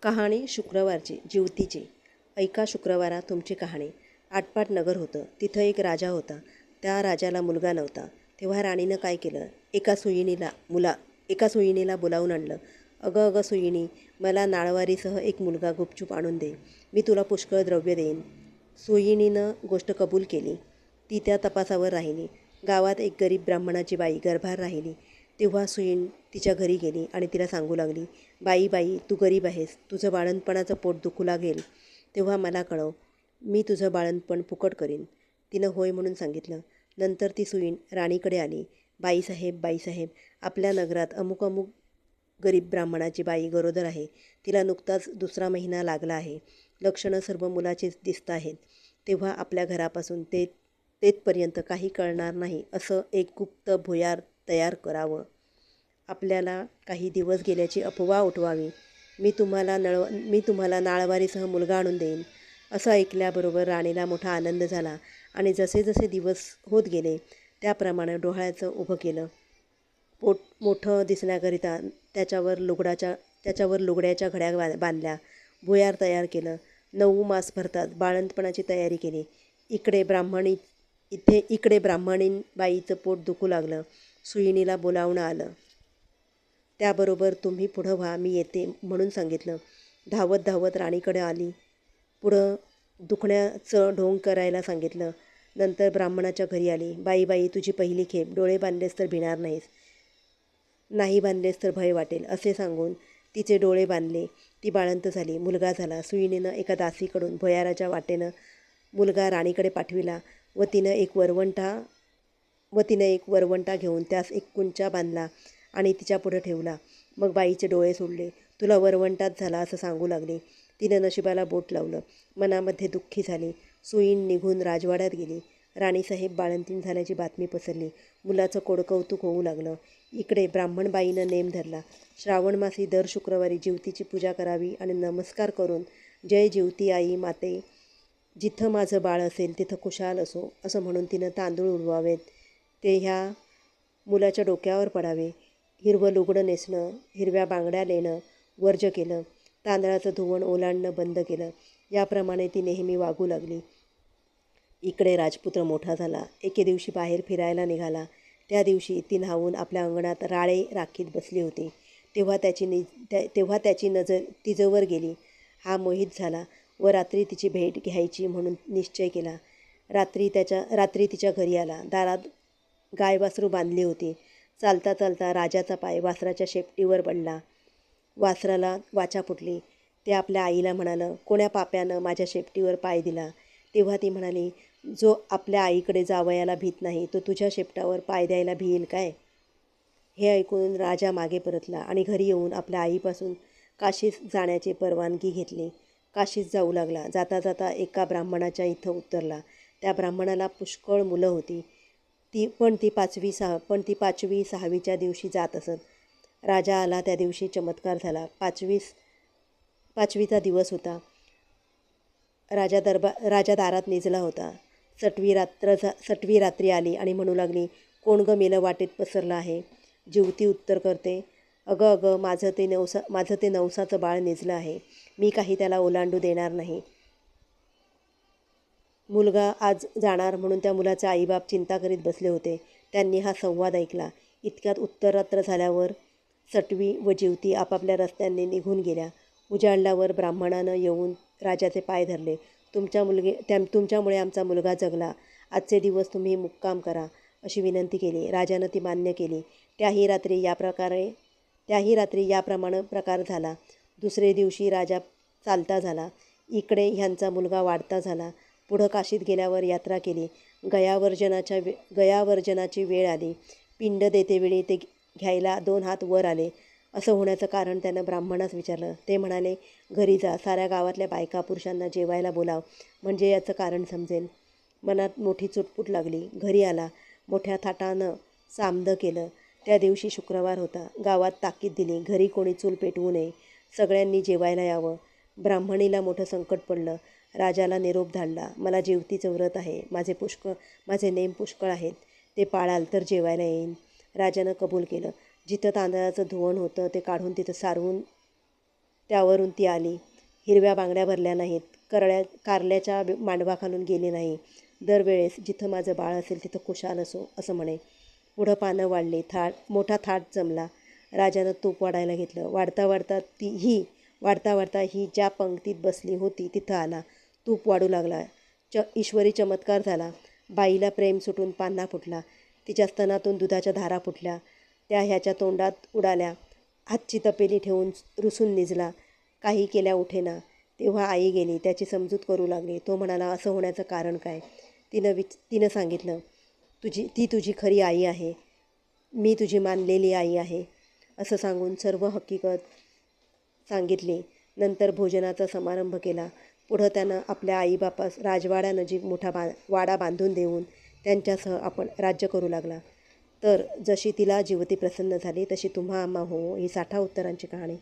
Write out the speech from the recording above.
कहाणी शुक्रवारची जिवतीची. ऐका शुक्रवारा तुमची कहाणी. आटपाट नगर होतं. तिथं एक राजा होता. त्या राजाला मुलगा नव्हता. तेव्हा राणीनं काय केलं, एका सुईणीला बोलावून आणलं. अगं अगं सुईणी, मला नाळवारीसह एक मुलगा गुपचूप आणून दे. मी तुला पुष्कळ द्रव्य देईन. सुईणीनं गोष्ट कबूल केली. ती त्या तपासावर राहिली. गावात एक गरीब ब्राह्मणाची बाई गर्भार राहिली. तेव्हा सुईण तिच्या घरी गेली आणि तिला सांगू लागली, बाई बाई, तू गरीब आहेस, तुझं बाळंतपणाचं पोट दुखू लागेल तेव्हा मला कळव, मी तुझं बाळंतपण फुकट करीन. तिनं होय म्हणून सांगितलं. नंतर ती सुईण राणीकडे आली. बाईसाहेब, आपल्या नगरात अमुक अमुक गरीब ब्राह्मणाची बाई गरोदर आहे. तिला नुकताच 2रा महिना लागला आहे. लक्षणं सर्व मुलाचीच दिसत आहेत. तेव्हा आपल्या घरापासून तेथपर्यंत काही कळणार नाही असं एक गुप्त भुयार तयार करावं. आपल्याला काही दिवस गेल्याची अफवा उठवावी. मी तुम्हाला नाळवारीसह मुलगा आणून देईन. असं ऐकल्याबरोबर राणीला मोठा आनंद झाला आणि जसे जसे दिवस होत गेले त्याप्रमाणे डोहाळ्याचं उभं केलं. पोट मोठं दिसण्याकरिता त्याच्यावर लुगड्याच्या घड्या बांधल्या. भुयार तयार केलं. 9 मास भरतात बाळंतपणाची तयारी केली. इकडे ब्राह्मणीन बाईचं पोट दुखू लागलं. सुईणीला बोलावणं आलं. त्याबरोबर तुम्ही पुढं व्हा, मी येते म्हणून सांगितलं. धावत धावत राणीकडे आली. पुढं दुखण्याचं ढोंग करायला सांगितलं. नंतर ब्राह्मणाच्या घरी आली. बाई, तुझी पहिली खेप, डोळे बांधलेस तर भिणार नाहीस, नाही बांधलेस तर भय वाटेल असे सांगून तिचे डोळे बांधले. ती बाळंत झाली. मुलगा झाला. सुईणीनं एका दासीकडून भुयाराच्या वाटेनं मुलगा राणीकडे पाठविला व तिनं एक वरवंटा घेऊन त्यास एक कुंचा बांधला आणि तिच्या पुढे ठेवला. मग बाईचे डोळे सोडले. तुला वरवंटाच झाला असं सांगू लागली. तिनं नशिबाला बोट लावलं. मनामध्ये दुःखी झाली. सुईण निघून राजवाड्यात गेली. राणीसाहेब बाळंतीण झाल्याची बातमी पसरली. मुलाचं कोडकौतुक होऊ लागलं. इकडे ब्राह्मणबाईनं नेम धरला. श्रावणमासी दर शुक्रवारी जिवतीची पूजा करावी आणि नमस्कार करून, जय जिवती आई माते, जिथं माझं बाळ असेल तिथं खुशाल असो असं म्हणून तिनं तांदूळ उडवावेत. ते ह्या मुलाच्या डोक्यावर पडावे. हिरवं लुगडं नेसणं, हिरव्या बांगड्या लेणं वर्ज केलं. तांदळाचं धुवण ओलांडणं बंद केलं. याप्रमाणे ती नेहमी वागू लागली. इकडे राजपुत्र मोठा झाला. एके दिवशी बाहेर फिरायला निघाला. त्या दिवशी ती न्हावून आपल्या अंगणात राळे राखीत बसली होती. तेव्हा त्याची नजर तिजवर गेली. हा मोहित झाला व रात्री तिची भेट घ्यायची म्हणून निश्चय केला. रात्री तिच्या घरी आला. दारात गायवासरू बांधली होती. चालता चालता राजाचा पाय वासराच्या शेपटीवर पडला. वासराला वाचा फुटली. ते आपल्या आईला म्हणालं, कोण्या पाप्यानं माझ्या शेपटीवर पाय दिला. तेव्हा ती म्हणाली, जो आपल्या आईकडे जावयाला भीत नाही तो तुझ्या शेपटावर पाय द्यायला भिईल काय. हे ऐकून राजा मागे परतला आणि घरी येऊन आपल्या आईपासून काशीस जाण्याची परवानगी घेतली. काशीस जाऊ लागला. जाता जाता एका ब्राह्मणाच्या इथं उतरला. त्या ब्राह्मणाला पुष्कळ मुलं होती. पण ती 5वी-6वीच्या दिवशी जात असत. राजा आला त्या दिवशी चमत्कार झाला. 5वीचा दिवस होता. राजा दारात निजला होता. सटवी रात्री आली आणि म्हणू लागली, कोण गं मेलं वाटेत पसरलं आहे. जिवती उत्तर करते, अगं माझं ते नवसाचं बाळ निजलं आहे. मी काही त्याला ओलांडू देणार नाही. मुलगा आज जाणार म्हणून त्या मुलाचे आईबाप चिंता करीत बसले होते. त्यांनी हा संवाद ऐकला. इतक्यात उत्तरात्र झाल्यावर सटवी व जिवती आपापल्या रस्त्यांनी निघून गेल्या. उजाडल्यावर ब्राह्मणानं येऊन राजाचे पाय धरले. तुमच्यामुळे आमचा मुलगा जगला. आजचे दिवस तुम्ही मुक्काम करा अशी विनंती केली. राजानं ती मान्य केली. त्याही रात्री याप्रमाणे प्रकार झाला. दुसरे दिवशी राजा चालता झाला. इकडे ह्यांचा मुलगा वाढता झाला. पुढं काशीत गेल्यावर यात्रा केली. गयावर्जनाची वेळ आली. पिंड देतेवेळी ते घ्यायला 2 हात वर आले. असं होण्याचं कारण त्यानं ब्राह्मणास विचारलं. ते म्हणाले, घरी जा, साऱ्या गावातल्या बायका पुरुषांना जेवायला बोलाव, म्हणजे याचं कारण समजेल. मनात मोठी चुटपुट लागली. घरी आला. मोठ्या थाटानं सामदं केलं. त्या दिवशी शुक्रवार होता. गावात ताकीद दिली, घरी कोणी चूल पेटवू नये, सगळ्यांनी जेवायला यावं. ब्राह्मणीला मोठं संकट पडलं. राजाला निरोप धाडला, मला जिवतीचं व्रत आहे, माझे नेम पुष्कळ आहेत, ते पाळाल तर जेवायला येईन. राजानं कबूल केलं. जिथं तांदळाचं धुवण होतं ते काढून तिथं त्यावरून ती आली. हिरव्या बांगड्या भरल्या नाहीत, कारल्याच्या मांडवाखालून गेली नाही. दरवेळेस जिथं माझं बाळ असेल तिथं खुशाल असो असं म्हणे. पुढं पानं वाढली, मोठा थाट जमला. राजानं तूप वाढायला घेतलं. वाढता वाढता ही ज्या पंक्तीत बसली होती तिथं आला. तूप वाढू लागला. ईश्वरी चमत्कार झाला. बाईला प्रेम सुटून पान्हा फुटला. तिच्या स्तनातून दुधाच्या धारा फुटल्या. त्या ह्याच्या तोंडात उडाल्या. हातची तपेली ठेवून रुसून निजला. काही केल्या उठेना. तेव्हा आई गेली. त्याची समजूत करू लागली. तो म्हणाला, असं होण्याचं कारण काय? तिनं सांगितलं, ती तुझी खरी आई आहे. मी तुझी मानलेली आई आहे असं सांगून सर्व हकीकत सांगितली. नंतर भोजनाचा समारंभ केला. पुढं त्यानं आपल्या आईबापास राजवाड्यानजीक मोठा वाडा बांधून देऊन त्यांच्यासह आपण राज्य करू लागला. तर जशी तिला जीवती प्रसन्न झाली तशी तुम्हा आम्हा हो ही 60 उत्तरांची कहाणी